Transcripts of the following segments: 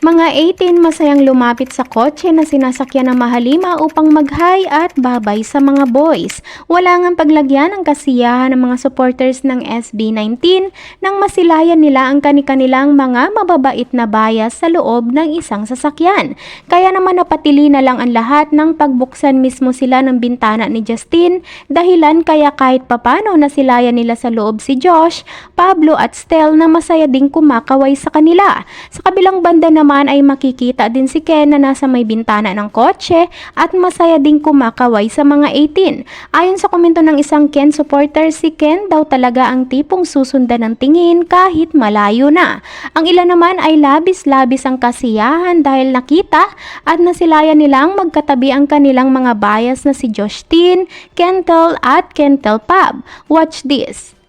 Mga 18 masayang lumapit sa kotse na sinasakyan ng Mahalima upang mag-hi at babay sa mga boys. Wala ngang paglagyan ng kasiyahan ng mga supporters ng SB19 nang masilayan nila ang kanilang mga mababait na bias sa loob ng isang sasakyan. Kaya naman napatili na lang ang lahat ng pagbuksan mismo sila ng bintana ni Justin, dahilan kaya kahit papano nasilayan nila sa loob si Josh, Pablo at Stel na masaya ding kumakaway sa kanila. Sa kabilang banda naman ay makikita din si Ken na nasa may bintana ng kotse at masaya ding kumakaway sa mga 18. Ayon sa komento ng isang Ken supporter, si Ken daw talaga ang tipong susundan ng tingin kahit malayo na. Ang ilan naman ay labis-labis ang kasiyahan dahil nakita at nasilayan nilang magkatabi ang kanilang mga bias na si Justin, Kentel at Kentel Pab. Watch this.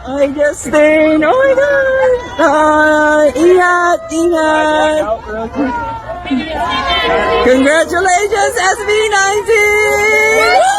Hi, Justin! Oh my God! Ingat! Ingat! Congratulations, SB19!